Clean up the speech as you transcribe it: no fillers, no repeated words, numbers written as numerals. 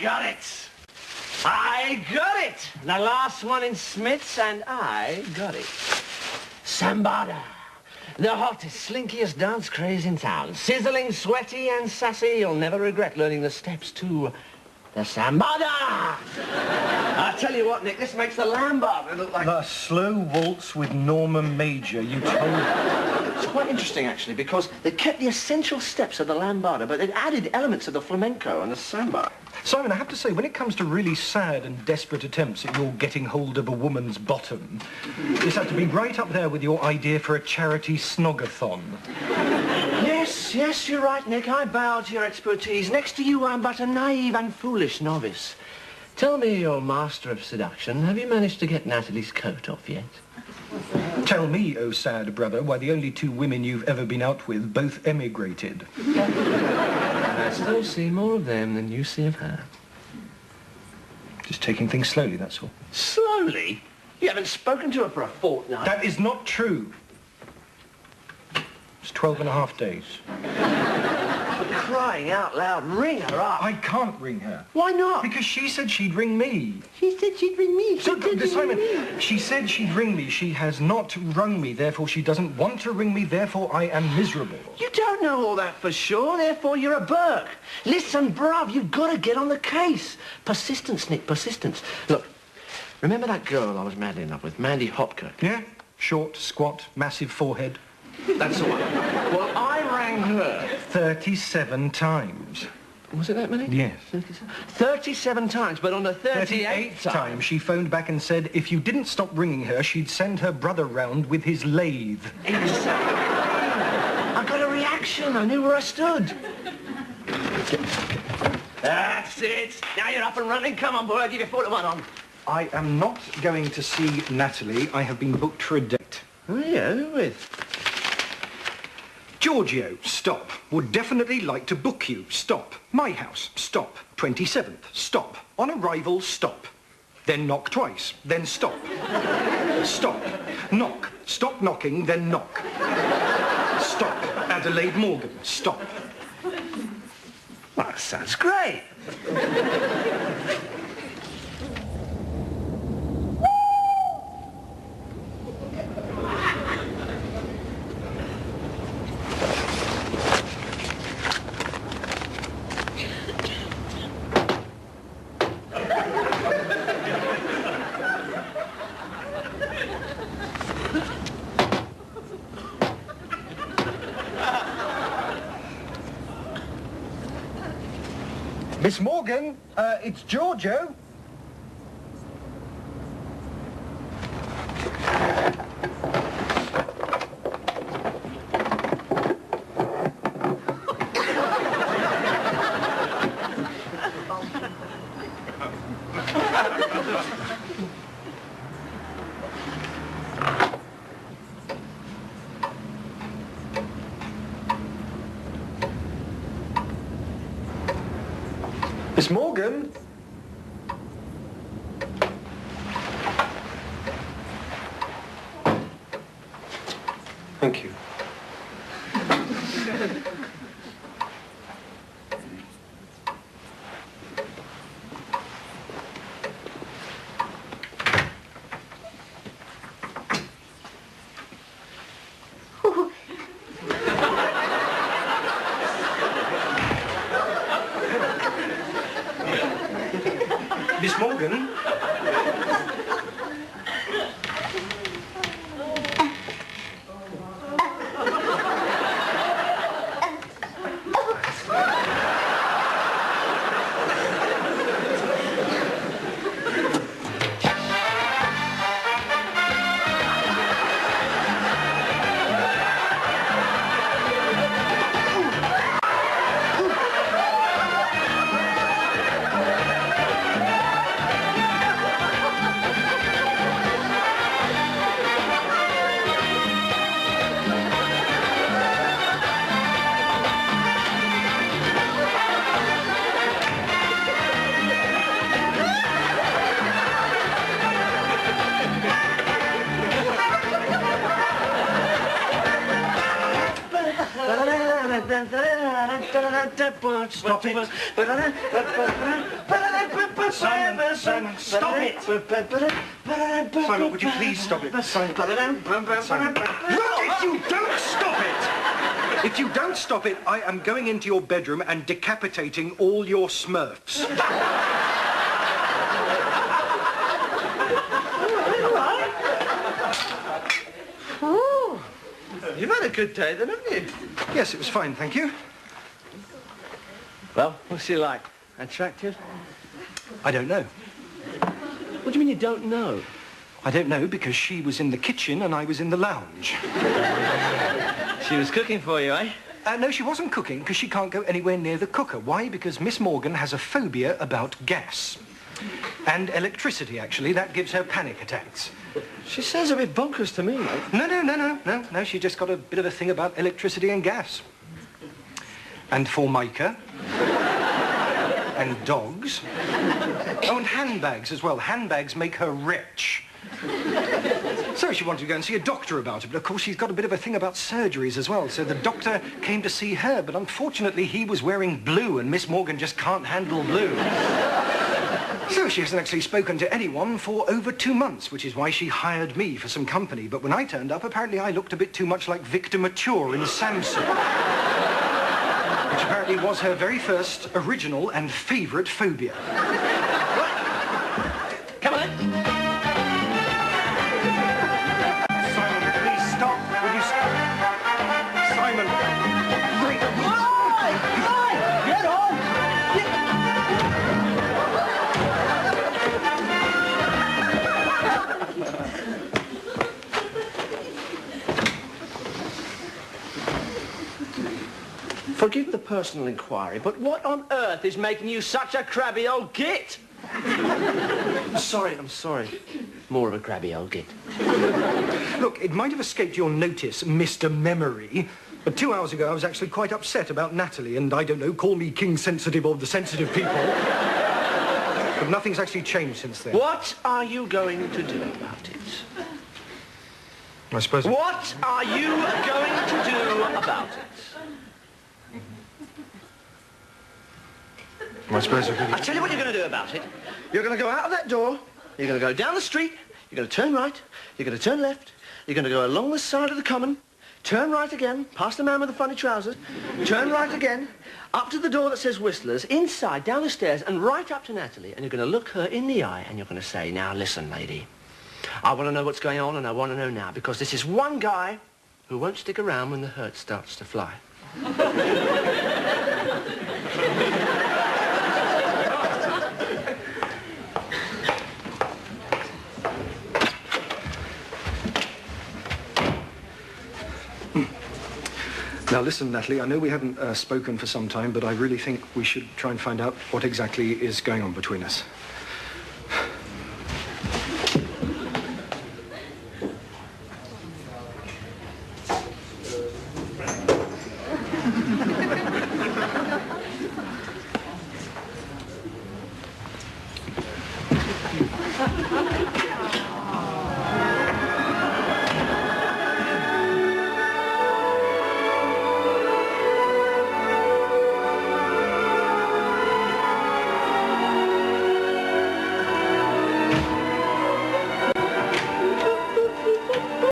got it. I got it. The last one in Smith's, and I got it. Sambada. The hottest, slinkiest dance craze in town. Sizzling, sweaty, and sassy. You'll never regret learning the steps to the Sambada. I tell you what, Nick, this makes the lambada look like... The slow waltz with Norma Major, you told me. It's quite interesting, actually, because they kept the essential steps of the lambada, but they'd added elements of the flamenco and the samba. Simon, I have to say, when it comes to really sad and desperate attempts at your getting hold of a woman's bottom, this had to be right up there with your idea for a charity snogathon. Yes, you're right, Nick. I bow to your expertise. Next to you, I'm but a naive and foolish novice. Tell me, you're master of seduction, have you managed to get Natalie's coat off yet? Tell me, oh sad brother, why the only two women you've ever been out with both emigrated. I still see more of them than you see of her. Just taking things slowly, that's all. Slowly? You haven't spoken to her for a fortnight. That is not true. It's 12.5 days. For crying out loud, ring her up. I can't ring her. Why not? Because she said she'd ring me. She said she'd ring me. Simon, she said she'd ring me. She has not rung me, therefore she doesn't want to ring me, therefore I am miserable. You don't know all that for sure, therefore you're a Burke. Listen, bruv, you've got to get on the case. Persistence, Nick, persistence. Look, remember that girl I was madly in love with, Mandy Hopkirk? Yeah? Short, squat, massive forehead. That's the one. Well, I rang her. 37 times. Was it that many? Yes. 37 times, but on the 38th time she phoned back and said if you didn't stop ringing her, she'd send her brother round with his lathe. Exactly. I got a reaction. I knew where I stood. That's it. Now you're up and running. Come on, boy. I'll give you 4 to 1 on. I am not going to see Natalie. I have been booked for a date. Oh, yeah? Who with? Giorgio, stop. Would definitely like to book you. Stop. My house, stop. 27th, stop. On arrival, stop. Then knock twice, then stop. Stop. Knock. Stop knocking, then knock. Stop. Adelaide Morgan, stop. Well, that sounds great. Miss Morgan, it's Giorgio. Miss Morgan? Thank you. Miss Morgan? Stop it. Simon, Simon, stop it. Simon, would you please stop it? Simon. Look, if you don't stop it! If you don't stop it, I am going into your bedroom and decapitating all your Smurfs. Oh, you've had a good day then, haven't you? Yes, it was fine, thank you. Well, what's she like? Attractive? I don't know. What do you mean you don't know? I don't know because she was in the kitchen and I was in the lounge. She was cooking for you, eh? No, she wasn't cooking because she can't go anywhere near the cooker. Why? Because Miss Morgan has a phobia about gas. And electricity, actually. That gives her panic attacks. She sounds a bit bonkers to me, mate. No, she just got a bit of a thing about electricity and gas. And Formica. And dogs. Oh, and handbags as well. Handbags make her rich. So she wanted to go and see a doctor about it, but of course she's got a bit of a thing about surgeries as well. So the doctor came to see her, but unfortunately he was wearing blue and Miss Morgan just can't handle blue. So she hasn't actually spoken to anyone for over 2 months, which is why she hired me for some company. But when I turned up, apparently I looked a bit too much like Victor Mature in Samson. Which apparently was her very first original and favourite phobia. Come on then. Simon, please stop. Will you stop? Simon. Get on! Forgive the personal inquiry, but what on earth is making you such a crabby old git? I'm sorry. More of a crabby old git. Look, it might have escaped your notice, Mr. Memory, but 2 hours ago I was actually quite upset about Natalie, and I don't know, call me King Sensitive of the sensitive people. But nothing's actually changed since then. What are you going to do about it? I suppose... What are you going to do about it? I suppose I could... I tell you what you're going to do about it. You're going to go out of that door, you're going to go down the street, you're going to turn right, you're going to turn left, you're going to go along the side of the common, turn right again, past the man with the funny trousers, turn right again, up to the door that says Whistlers, inside, down the stairs, and right up to Natalie, and you're going to look her in the eye, and you're going to say, now listen, lady, I want to know what's going on, and I want to know now, because this is one guy who won't stick around when the hurt starts to fly. Now listen, Natalie, I know we haven't spoken for some time, but I really think we should try and find out what exactly is going on between us.